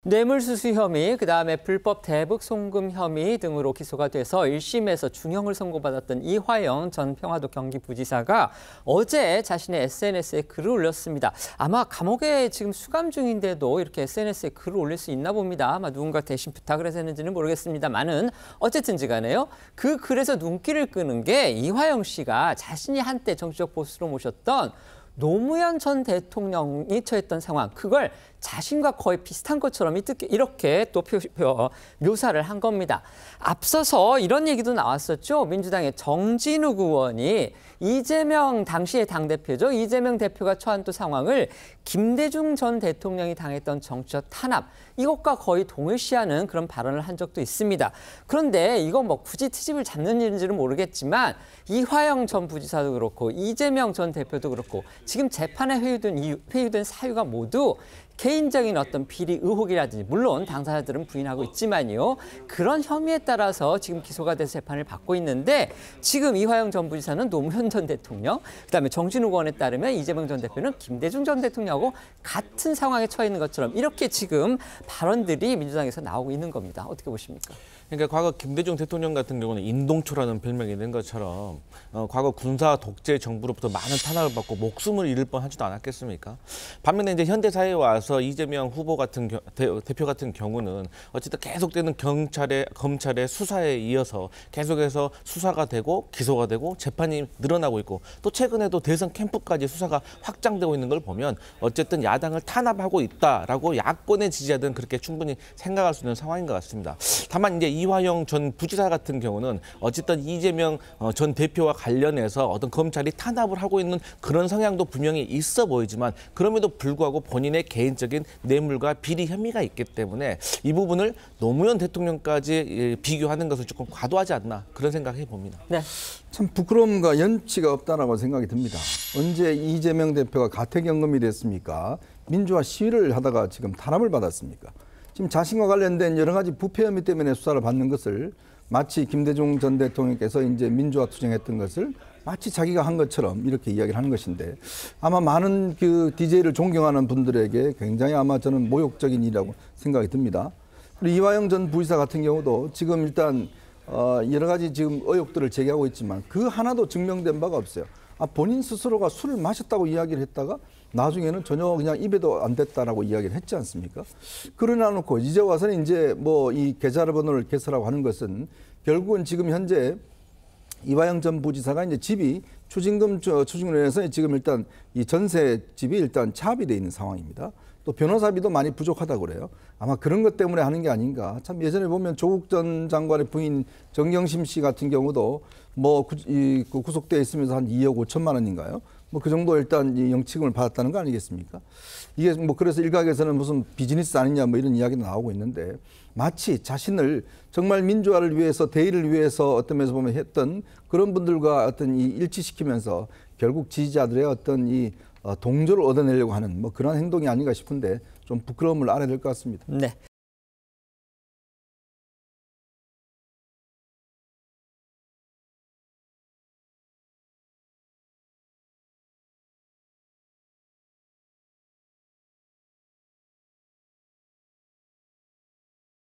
뇌물수수 혐의, 그다음에 불법 대북 송금 혐의 등으로 기소가 돼서 1심에서 중형을 선고받았던 이화영 전 평화도 경기부지사가 어제 자신의 SNS에 글을 올렸습니다. 아마 감옥에 지금 수감 중인데도 이렇게 SNS에 글을 올릴 수 있나 봅니다. 아마 누군가 대신 부탁을 해서 했는지는 모르겠습니다만은 어쨌든지 간에요. 그 글에서 눈길을 끄는 게 이화영 씨가 자신이 한때 정치적 보수로 모셨던 노무현 전 대통령이 처했던 상황, 그걸 자신과 거의 비슷한 것처럼 이렇게 또 묘사를 한 겁니다. 앞서서 이런 얘기도 나왔었죠. 민주당의 정진욱 의원이 이재명 당시의 당대표죠. 이재명 대표가 처한 또 상황을 김대중 전 대통령이 당했던 정치적 탄압, 이것과 거의 동일시하는 그런 발언을 한 적도 있습니다. 그런데 이거 뭐 굳이 트집을 잡는 일인지는 모르겠지만 이화영 전 부지사도 그렇고 이재명 전 대표도 그렇고 지금 재판에 회유된 사유가 모두 개인적인 어떤 비리 의혹이라든지, 물론 당사자들은 부인하고 있지만요. 그런 혐의에 따라서 지금 기소가 돼서 재판을 받고 있는데, 지금 이화영 전 부지사는 노무현 전 대통령, 그다음에 정진욱 의원에 따르면 이재명 전 대표는 김대중 전 대통령하고 같은 상황에 처해 있는 것처럼 이렇게 지금 발언들이 민주당에서 나오고 있는 겁니다. 어떻게 보십니까? 그러니까 과거 김대중 대통령 같은 경우는 인동초라는 별명이 있는 것처럼 과거 군사 독재 정부로부터 많은 탄압을 받고 목숨을 잃을 뻔하지도 않았겠습니까? 반면에 이제 현대 사회에 와서 이재명 후보 같은 대표 같은 경우는 어쨌든 계속되는 검찰의 수사에 이어서 계속해서 수사가 되고 기소가 되고 재판이 늘어나고 있고, 또 최근에도 대선 캠프까지 수사가 확장되고 있는 걸 보면 어쨌든 야당을 탄압하고 있다라고 야권의 지지자들은 그렇게 충분히 생각할 수 있는 상황인 것 같습니다. 다만 이제 이화영 전 부지사 같은 경우는 어쨌든 이재명 전 대표와 관련해서 어떤 검찰이 탄압을 하고 있는 그런 성향도 분명히 있어 보이지만, 그럼에도 불구하고 본인의 개인적인 뇌물과 비리 혐의가 있기 때문에 이 부분을 노무현 대통령까지 비교하는 것은 조금 과도하지 않나, 그런 생각해 봅니다. 네. 참 부끄러움과 연치가 없다라고 생각이 듭니다. 언제 이재명 대표가 가택연금이 됐습니까? 민주화 시위를 하다가 지금 탄압을 받았습니까? 지금 자신과 관련된 여러 가지 부패 혐의 때문에 수사를 받는 것을 마치 김대중 전 대통령께서 이제 민주화 투쟁했던 것을 마치 자기가 한 것처럼 이렇게 이야기를 하는 것인데, 아마 많은 그 DJ를 존경하는 분들에게 굉장히 아마 저는 모욕적인 일이라고 생각이 듭니다. 그리고 이화영 전 부지사 같은 경우도 지금 일단 여러 가지 지금 의혹들을 제기하고 있지만 그 하나도 증명된 바가 없어요. 본인 스스로가 술을 마셨다고 이야기를 했다가 나중에는 전혀 그냥 입에도 안 댔다라고 이야기를 했지 않습니까? 그러나 놓고 이제 와서는 이제 뭐 이 계좌번호를 개설하고 하는 것은 결국은 지금 현재 이화영 전 부지사가 이제 집이 추징금 추징으로 인해서 지금 일단 이 전세 집이 일단 차압이 돼 있는 상황입니다. 또 변호사비도 많이 부족하다고 그래요. 아마 그런 것 때문에 하는 게 아닌가. 참 예전에 보면 조국 전 장관의 부인 정경심 씨 같은 경우도 뭐 구속되어 있으면서 한 2억 5천만 원인가요? 뭐 그 정도 일단 이 영치금을 받았다는 거 아니겠습니까? 이게 뭐 그래서 일각에서는 무슨 비즈니스 아니냐 뭐 이런 이야기도 나오고 있는데, 마치 자신을 정말 민주화를 위해서, 대의를 위해서 어떤 면에서 보면 했던 그런 분들과 어떤 이 일치시키면서 결국 지지자들의 어떤 이 동조를 얻어내려고 하는 뭐 그런 행동이 아닌가 싶은데 좀 부끄러움을 알아야 될 것 같습니다. 네.